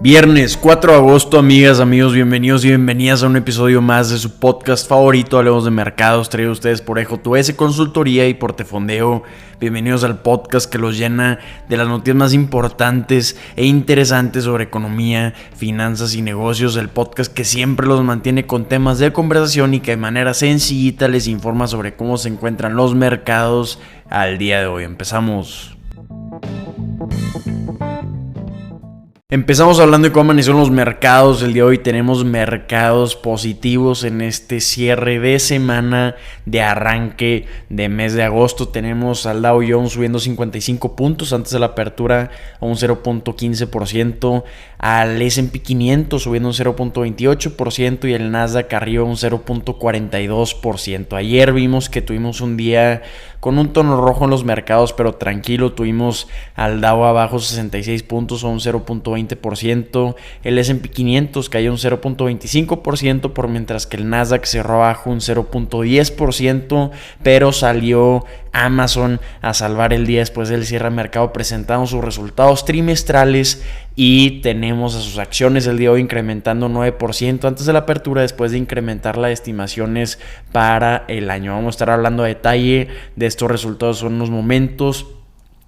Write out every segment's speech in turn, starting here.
Viernes 4 de agosto, amigas, amigos, bienvenidos y bienvenidas a un episodio más de su podcast favorito, Hablemos de Mercados, traído a ustedes por EJ2S Consultoría y Portefondeo. Bienvenidos al podcast que los llena de las noticias más importantes e interesantes sobre economía, finanzas y negocios. El podcast que siempre los mantiene con temas de conversación y que de manera sencillita les informa sobre cómo se encuentran los mercados al día de hoy. Empezamos. Empezamos hablando de cómo amanecieron los mercados. El día de hoy tenemos mercados positivos en este cierre de semana de arranque de mes de agosto. Tenemos al Dow Jones subiendo 55 puntos antes de la apertura a un 0.15%, al S&P 500 subiendo un 0.28% y el Nasdaq arriba un 0.42%. Ayer vimos que tuvimos un día con un tono rojo en los mercados, pero tranquilo. Tuvimos al Dow abajo 66 puntos a un 0.20%. El S&P 500 cayó un 0.25%, por mientras que el Nasdaq cerró abajo un 0.10%, pero salió Amazon a salvar el día después del cierre de mercado. Presentaron sus resultados trimestrales y tenemos a sus acciones el día de hoy incrementando 9% antes de la apertura, después de incrementar las estimaciones para el año. Vamos a estar hablando a detalle de estos resultados en unos momentos.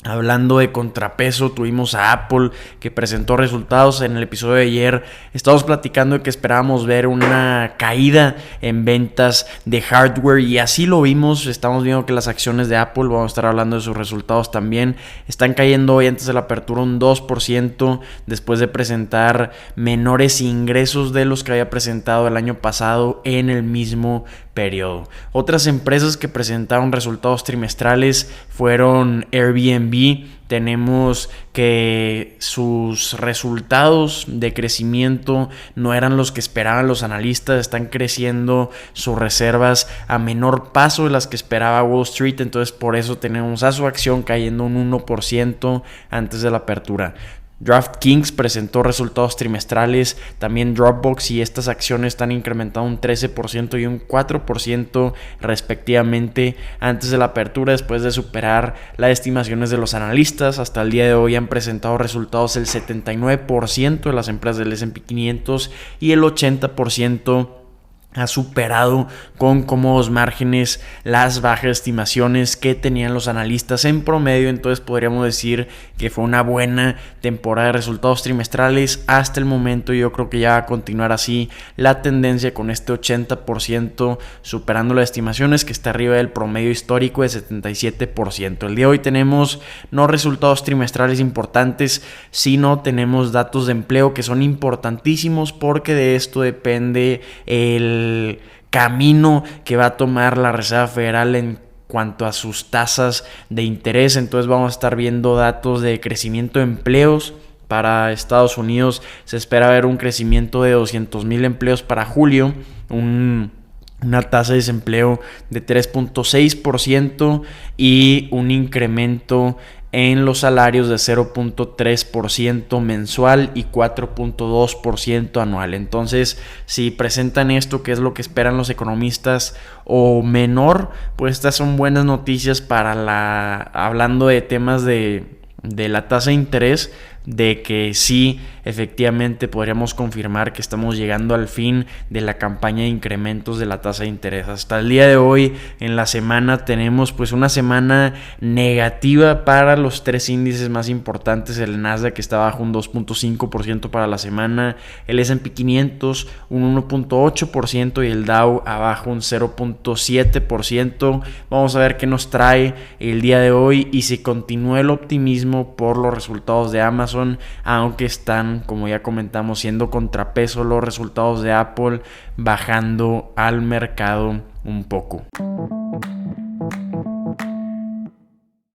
Hablando de contrapeso, tuvimos a Apple que presentó resultados. En el episodio de ayer estábamos platicando de que esperábamos ver una caída en ventas de hardware y así lo vimos. Estamos viendo que las acciones de Apple, vamos a estar hablando de sus resultados también, están cayendo hoy antes de la apertura un 2% después de presentar menores ingresos de los que había presentado el año pasado en el mismo periodo. Otras empresas que presentaron resultados trimestrales fueron Airbnb. Tenemos que sus resultados de crecimiento no eran los que esperaban los analistas. Están creciendo sus reservas a menor paso de las que esperaba Wall Street. Entonces por eso tenemos a su acción cayendo un 1% antes de la apertura. DraftKings presentó resultados trimestrales, también Dropbox, y estas acciones están incrementando un 13% y un 4% respectivamente antes de la apertura, después de superar las estimaciones de los analistas. Hasta el día de hoy han presentado resultados el 79% de las empresas del S&P 500 y el 80% ha superado con cómodos márgenes las bajas estimaciones que tenían los analistas en promedio. Entonces podríamos decir que fue una buena temporada de resultados trimestrales hasta el momento. Yo creo que ya va a continuar así la tendencia con este 80% superando las estimaciones, que está arriba del promedio histórico de 77%. El día de hoy tenemos no resultados trimestrales importantes, sino tenemos datos de empleo que son importantísimos, porque de esto depende el camino que va a tomar la Reserva Federal en cuanto a sus tasas de interés. Entonces vamos a estar viendo datos de crecimiento de empleos. Para Estados Unidos se espera ver un crecimiento de 200,000 empleos para julio, una tasa de desempleo de 3.6% y un incremento en los salarios de 0.3% mensual y 4.2% anual. Entonces, si presentan esto, que es lo que esperan los economistas, o menor, pues estas son buenas noticias para hablando de temas de la tasa de interés, de que sí, efectivamente podríamos confirmar que estamos llegando al fin de la campaña de incrementos de la tasa de interés. Hasta el día de hoy en la semana tenemos pues una semana negativa para los tres índices más importantes. El Nasdaq está bajo un 2.5% para la semana, el S&P 500 un 1.8% y el Dow abajo un 0.7%. Vamos a ver qué nos trae el día de hoy y si continúa el optimismo por los resultados de Amazon, aunque están, como ya comentamos, siendo contrapeso los resultados de Apple, bajando al mercado un poco.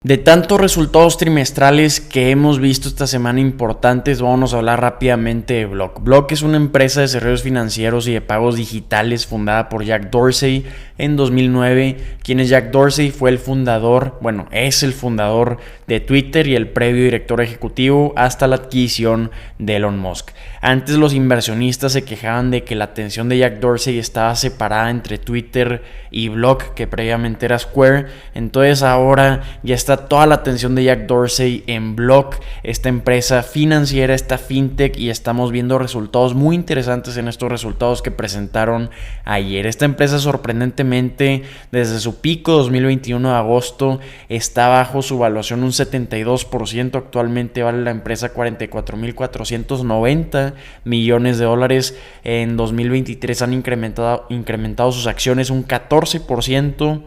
De tantos resultados trimestrales que hemos visto esta semana importantes, vamos a hablar rápidamente de Block. Block es una empresa de servicios financieros y de pagos digitales fundada por Jack Dorsey en 2009. ¿Quién es Jack Dorsey? Fue el fundador, es el fundador de Twitter y el previo director ejecutivo hasta la adquisición de Elon Musk. Antes los inversionistas se quejaban de que la atención de Jack Dorsey estaba separada entre Twitter y Block, que previamente era Square. Entonces ahora ya está está toda la atención de Jack Dorsey en Block, esta empresa financiera, esta fintech, y estamos viendo resultados muy interesantes en estos resultados que presentaron ayer. Esta empresa, sorprendentemente, desde su pico 2021 de agosto está bajo su valuación un 72%. Actualmente vale la empresa 44.490 millones de dólares. En 2023 han incrementado sus acciones un 14%.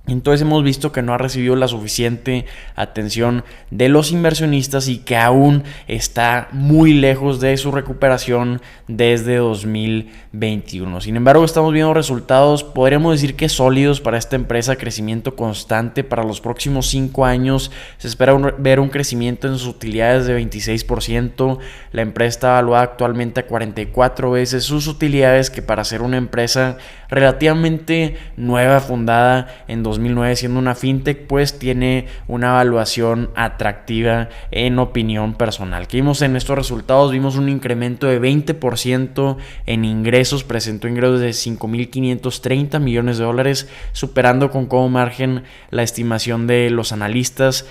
Entonces hemos visto que no ha recibido la suficiente atención de los inversionistas y que aún está muy lejos de su recuperación desde 2021. Sin embargo, estamos viendo resultados, podríamos decir que sólidos para esta empresa, crecimiento constante para los próximos 5 años. Se espera ver un crecimiento en sus utilidades de 26%. La empresa está evaluada actualmente a 44 veces sus utilidades, que para ser una empresa relativamente nueva, fundada en 2009 siendo una fintech, pues tiene una evaluación atractiva en opinión personal. ¿Qué vimos en estos resultados? Vimos un incremento de 20% en ingresos, presentó ingresos de 5.530 millones de dólares, superando con como margen la estimación de los analistas.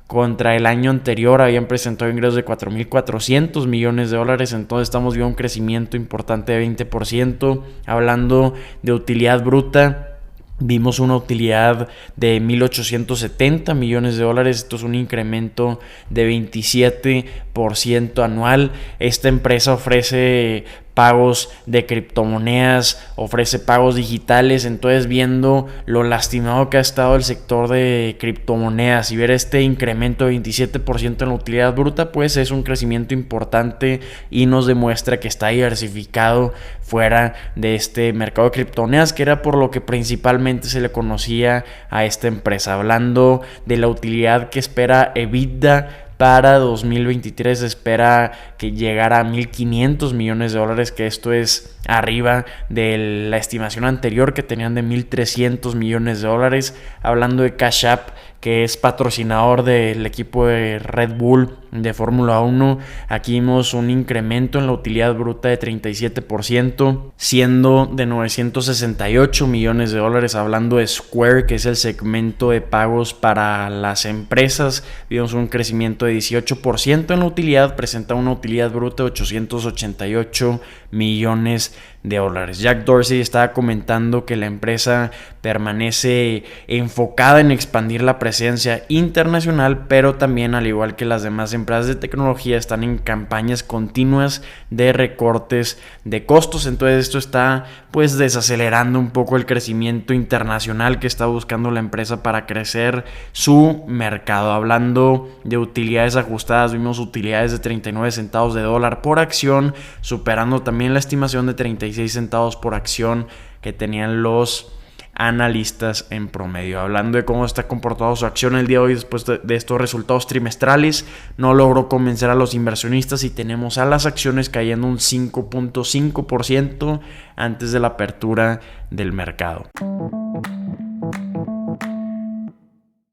Contra el año anterior habían presentado ingresos de 4.400 millones de dólares, entonces estamos viendo un crecimiento importante de 20%. Hablando de utilidad bruta, vimos una utilidad de 1.870 millones de dólares. Esto es un incremento de 27% anual. Esta empresa ofrece pagos de criptomonedas, ofrece pagos digitales. Entonces, viendo lo lastimado que ha estado el sector de criptomonedas y ver este incremento de 27% en la utilidad bruta, pues es un crecimiento importante y nos demuestra que está diversificado fuera de este mercado de criptomonedas, que era por lo que principalmente se le conocía a esta empresa. Hablando de la utilidad que espera EBITDA para 2023, se espera que llegara a 1.500 millones de dólares, que esto es arriba de la estimación anterior que tenían de 1.300 millones de dólares. Hablando de Cash App, que es patrocinador del equipo de Red Bull de Fórmula 1, aquí vimos un incremento en la utilidad bruta de 37%, siendo de 968 millones de dólares. Hablando de Square, que es el segmento de pagos para las empresas, vimos un crecimiento de 18% en la utilidad, presenta una utilidad bruta de 888 millones de dólares. Jack Dorsey estaba comentando que la empresa permanece enfocada en expandir la presencia internacional, pero también, al igual que las demás empresas de tecnología, están en campañas continuas de recortes de costos. Entonces esto está pues desacelerando un poco el crecimiento internacional que está buscando la empresa para crecer su mercado. Hablando de utilidades ajustadas, vimos utilidades de 39 centavos de dólar por acción, superando también la estimación de 36 centavos por acción que tenían los analistas en promedio. Hablando de cómo está comportado su acción el día de hoy después de estos resultados trimestrales, no logró convencer a los inversionistas y tenemos a las acciones cayendo un 5.5% antes de la apertura del mercado.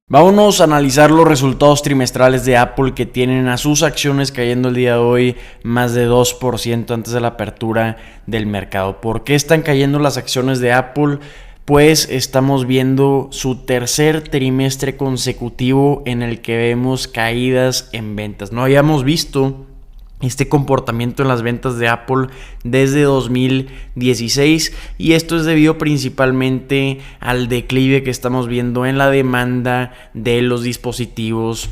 Vámonos a analizar los resultados trimestrales de Apple, que tienen a sus acciones cayendo el día de hoy más de 2% antes de la apertura del mercado. ¿Por qué están cayendo las acciones de Apple? Pues estamos viendo su tercer trimestre consecutivo en el que vemos caídas en ventas. No habíamos visto este comportamiento en las ventas de Apple desde 2016, y esto es debido principalmente al declive que estamos viendo en la demanda de los dispositivos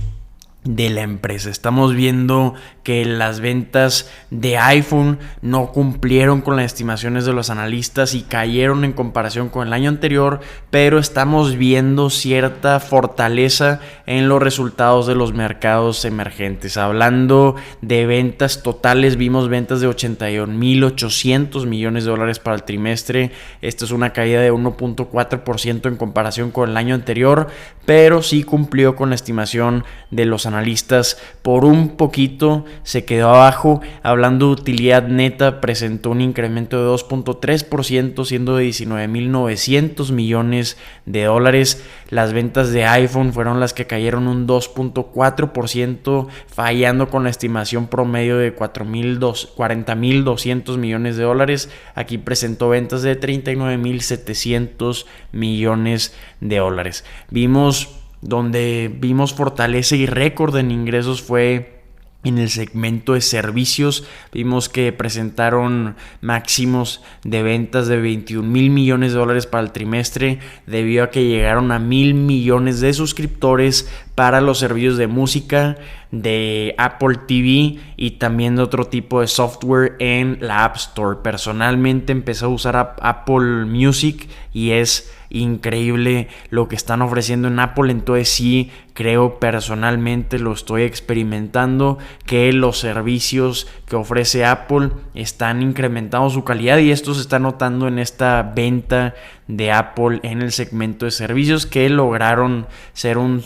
de la empresa. Estamos viendo que las ventas de iPhone no cumplieron con las estimaciones de los analistas y cayeron en comparación con el año anterior, pero estamos viendo cierta fortaleza en los resultados de los mercados emergentes. Hablando de ventas totales, vimos ventas de 81.800 millones de dólares para el trimestre. Esto es una caída de 1.4% en comparación con el año anterior, pero sí cumplió con la estimación de los analistas. Por un poquito se quedó abajo. Hablando de utilidad neta, presentó un incremento de 2.3%, siendo de 19.900 millones de dólares. Las ventas de iPhone fueron las que cayeron un 2.4%, fallando con la estimación promedio de 40.200 millones de dólares. Aquí presentó ventas de 39.700 millones de dólares. Vimos donde vimos fortaleza y récord en ingresos fue en el segmento de servicios. Vimos que presentaron máximos de ventas de 21 mil millones de dólares para el trimestre, debido a que llegaron a 1,000 millones de suscriptores para los servicios de música de Apple TV y también de otro tipo de software en la App Store. Personalmente empecé a usar Apple Music y es increíble lo que están ofreciendo en Apple. Entonces sí creo, personalmente lo estoy experimentando, que los servicios que ofrece Apple están incrementando su calidad, y esto se está notando en esta venta de Apple en el segmento de servicios, que lograron ser un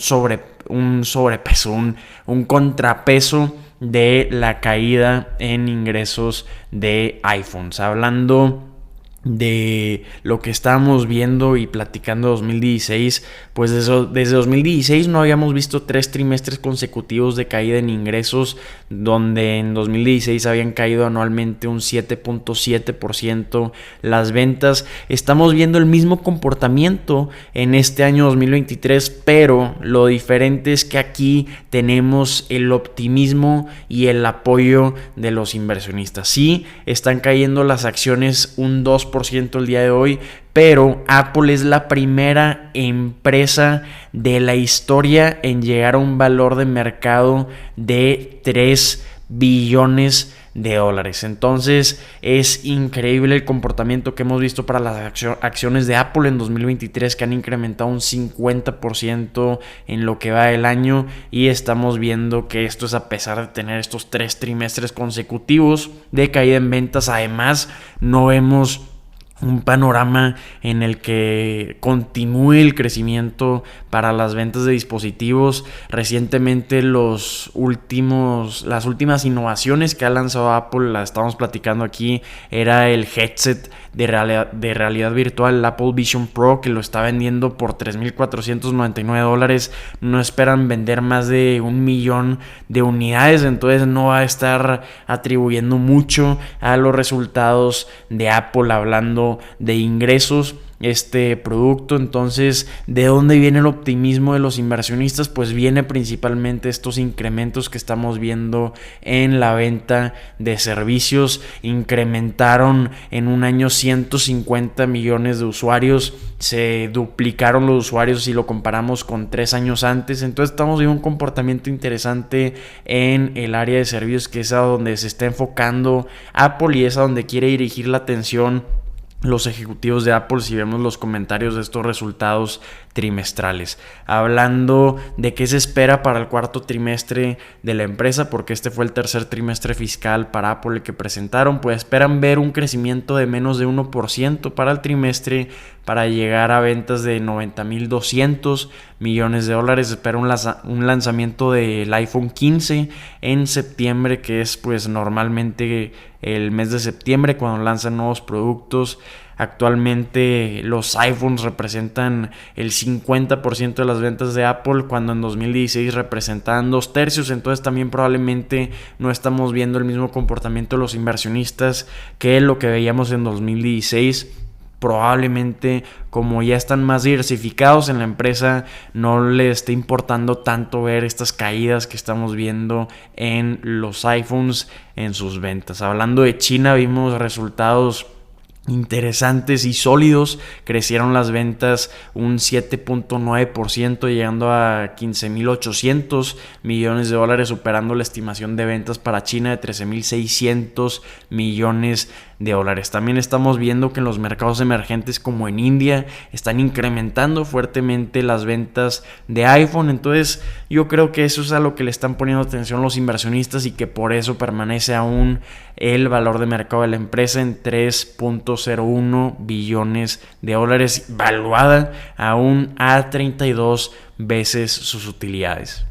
contrapeso de la caída en ingresos de iPhones. Hablando de lo que estábamos viendo y platicando 2016, pues desde 2016 no habíamos visto 3 trimestres consecutivos de caída en ingresos, donde en 2016 habían caído anualmente un 7.7% las ventas. Estamos viendo el mismo comportamiento en este año 2023, pero lo diferente es que aquí tenemos el optimismo y el apoyo de los inversionistas. Sí, están cayendo las acciones un 2% el día de hoy, pero Apple es la primera empresa de la historia en llegar a un valor de mercado de 3 billones de dólares. Entonces es increíble el comportamiento que hemos visto para las acciones de Apple en 2023, que han incrementado un 50% en lo que va del año, y estamos viendo que esto es a pesar de tener estos 3 trimestres consecutivos de caída en ventas. Además, no vemos un panorama en el que continúe el crecimiento para las ventas de dispositivos. Recientemente las últimas innovaciones que ha lanzado Apple, las estamos platicando aquí, era el headset de realidad virtual, el Apple Vision Pro, que lo está vendiendo por $3,499. No esperan vender más de 1 millón de unidades, entonces no va a estar atribuyendo mucho a los resultados de Apple hablando de ingresos este producto. Entonces, ¿de dónde viene el optimismo de los inversionistas? Pues viene principalmente estos incrementos que estamos viendo en la venta de servicios. Incrementaron en un año 150 millones de usuarios, se duplicaron los usuarios si lo comparamos con 3 años antes. Entonces estamos viendo un comportamiento interesante en el área de servicios, que es a donde se está enfocando Apple y es a donde quiere dirigir la atención los ejecutivos de Apple, si vemos los comentarios de estos resultados trimestrales. Hablando de qué se espera para el cuarto trimestre de la empresa, porque este fue el tercer trimestre fiscal para Apple que presentaron, pues esperan ver un crecimiento de menos de 1% para el trimestre, para llegar a ventas de 90,200 millones de dólares. Espera un lanzamiento del iPhone 15 en septiembre, que es pues normalmente el mes de septiembre cuando lanzan nuevos productos. Actualmente los iPhones representan el 50% de las ventas de Apple, cuando en 2016 representaban 2/3. Entonces también probablemente no estamos viendo el mismo comportamiento de los inversionistas que lo que veíamos en 2016. Probablemente, como ya están más diversificados en la empresa, no les esté importando tanto ver estas caídas que estamos viendo en los iPhones en sus ventas. Hablando de China, vimos resultados interesantes y sólidos. Crecieron las ventas un 7.9%, llegando a 15,800 millones de dólares, superando la estimación de ventas para China de 13,600 millones de dólares. También estamos viendo que en los mercados emergentes, como en India, están incrementando fuertemente las ventas de iPhone. Entonces yo creo que eso es a lo que le están poniendo atención los inversionistas, y que por eso permanece aún el valor de mercado de la empresa en 3.01 billones de dólares, valuada aún a 32 veces sus utilidades.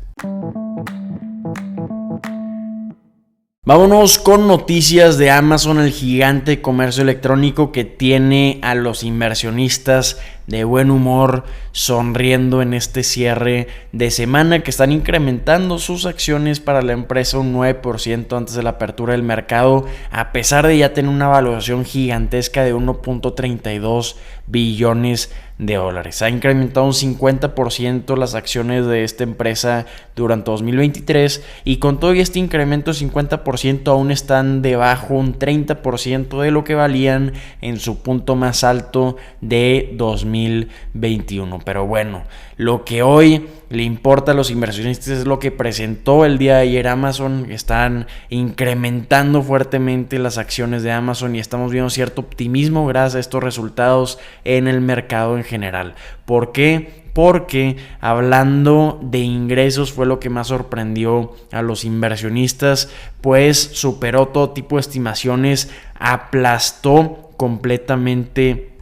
Vámonos con noticias de Amazon, el gigante de comercio electrónico que tiene a los inversionistas de buen humor, sonriendo en este cierre de semana, que están incrementando sus acciones para la empresa un 9% antes de la apertura del mercado, a pesar de ya tener una valoración gigantesca de 1.32 billones de dólares. Ha incrementado un 50% las acciones de esta empresa durante 2023 y con todo este incremento de 50% aún están debajo un 30% de lo que valían en su punto más alto de 2021. Pero bueno, lo que hoy le importa a los inversionistas es lo que presentó el día de ayer Amazon. Están incrementando fuertemente las acciones de Amazon y estamos viendo cierto optimismo gracias a estos resultados en el mercado en general. ¿Por qué? Porque hablando de ingresos fue lo que más sorprendió a los inversionistas, pues superó todo tipo de estimaciones, aplastó completamente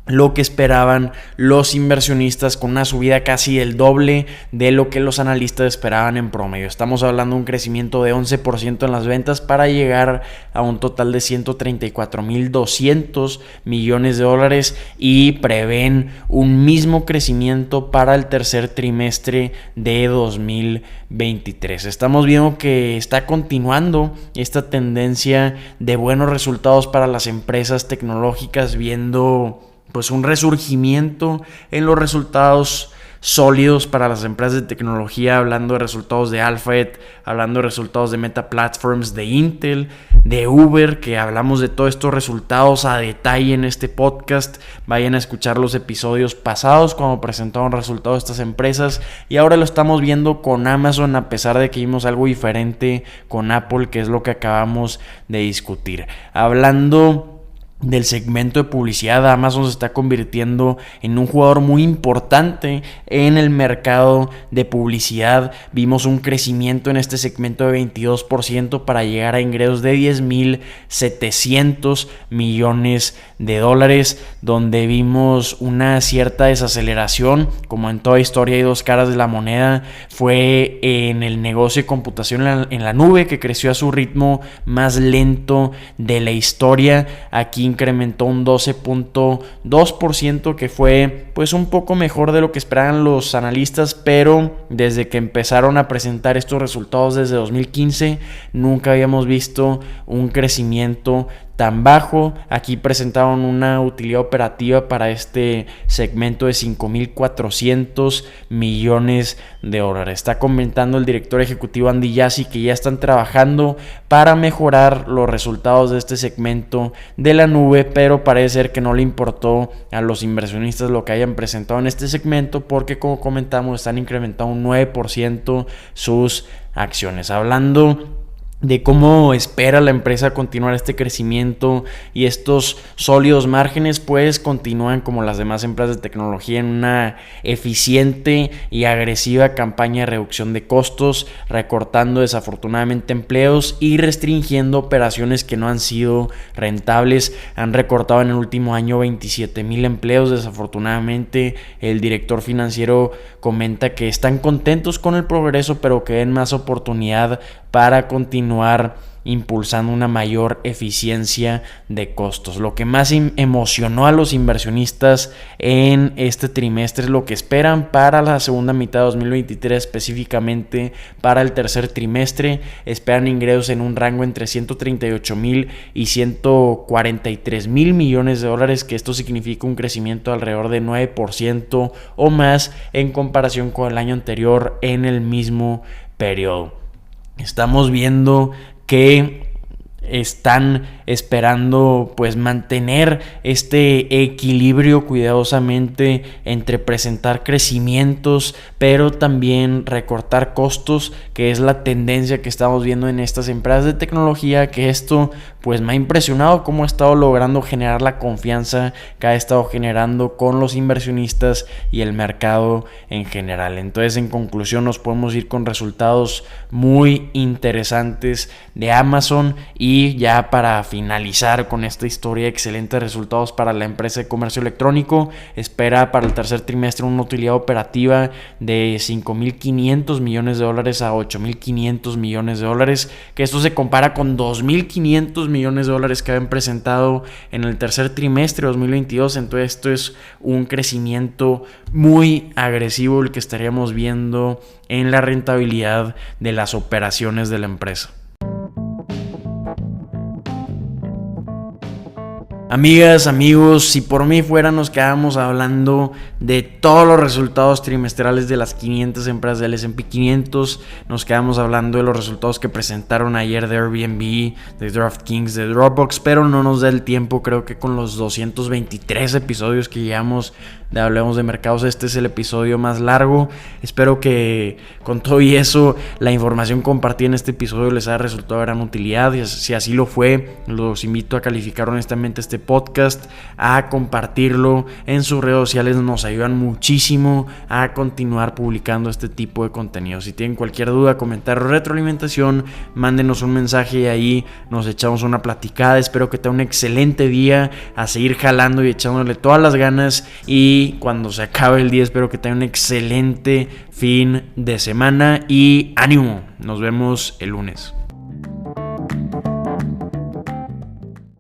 lo que esperaban los inversionistas con una subida casi del doble de lo que los analistas esperaban en promedio. Estamos hablando de un crecimiento de 11% en las ventas para llegar a un total de 134.200 millones de dólares y prevén un mismo crecimiento para el tercer trimestre de 2023. Estamos viendo que está continuando esta tendencia de buenos resultados para las empresas tecnológicas, viendo pues un resurgimiento en los resultados sólidos para las empresas de tecnología, hablando de resultados de Alphabet, hablando de resultados de Meta Platforms, de Intel, de Uber, que hablamos de todos estos resultados a detalle en este podcast. Vayan a escuchar los episodios pasados cuando presentaron resultados de estas empresas, y ahora lo estamos viendo con Amazon, a pesar de que vimos algo diferente con Apple, que es lo que acabamos de discutir. Hablando del segmento de publicidad, Amazon se está convirtiendo en un jugador muy importante en el mercado de publicidad. Vimos un crecimiento en este segmento de 22% para llegar a ingresos de 10.700 millones de dólares, donde vimos una cierta desaceleración. Como en toda historia hay dos caras de la moneda. Fue en el negocio de computación en la nube, que creció a su ritmo más lento de la historia. Aquí incrementó un 12.2%, que fue pues un poco mejor de lo que esperaban los analistas, pero desde que empezaron a presentar estos resultados desde 2015 nunca habíamos visto un crecimiento tan bajo. Aquí presentaron una utilidad operativa para este segmento de 5.400 millones de dólares. Está comentando el director ejecutivo Andy Jassy que ya están trabajando para mejorar los resultados de este segmento de la nube, pero parece ser que no le importó a los inversionistas lo que hayan presentado en este segmento, porque como comentamos están incrementando un 9% sus acciones. Hablando de cómo espera la empresa continuar este crecimiento y estos sólidos márgenes, pues continúan como las demás empresas de tecnología en una eficiente y agresiva campaña de reducción de costos, recortando desafortunadamente empleos y restringiendo operaciones que no han sido rentables. Han recortado en el último año 27,000 empleos. Desafortunadamente, el director financiero comenta que están contentos con el progreso, pero que ven más oportunidad para continuar impulsando una mayor eficiencia de costos. Lo que más emocionó a los inversionistas en este trimestre es lo que esperan para la segunda mitad de 2023, específicamente para el tercer trimestre. Esperan ingresos en un rango entre 138,000 y 143,000 millones de dólares, que esto significa un crecimiento de alrededor de 9% o más en comparación con el año anterior en el mismo periodo. Estamos viendo que están esperando pues mantener este equilibrio cuidadosamente entre presentar crecimientos pero también recortar costos, que es la tendencia que estamos viendo en estas empresas de tecnología, que esto pues me ha impresionado cómo ha estado logrando generar la confianza que ha estado generando con los inversionistas y el mercado en general. Entonces, en conclusión, nos podemos ir con resultados muy interesantes de Amazon. Y ya para finalizar con esta historia, excelentes resultados para la empresa de comercio electrónico. Espera para el tercer trimestre una utilidad operativa de 5.500 millones de dólares a 8.500 millones de dólares, que esto se compara con 2.500 millones de dólares que habían presentado en el tercer trimestre de 2022. Entonces esto es un crecimiento muy agresivo el que estaríamos viendo en la rentabilidad de las operaciones de la empresa. Amigas, amigos, si por mí fuera nos quedamos hablando de todos los resultados trimestrales de las 500 empresas del S&P 500, nos quedamos hablando de los resultados que presentaron ayer de Airbnb, de DraftKings, de Dropbox, pero no nos da el tiempo. Creo que con los 223 episodios que llevamos de Hablemos de Mercados, este es el episodio más largo. Espero que con todo y eso, la información compartida en este episodio les haya resultado de gran utilidad. Y si así lo fue, los invito a calificar honestamente este podcast, a compartirlo en sus redes sociales, nos ayudan muchísimo a continuar publicando este tipo de contenido. Si tienen cualquier duda, comentario, retroalimentación, mándenos un mensaje y ahí nos echamos una platicada. Espero que tengan un excelente día, a seguir jalando y echándole todas las ganas, y cuando se acabe el día espero que tengan un excelente fin de semana y ánimo, nos vemos el lunes.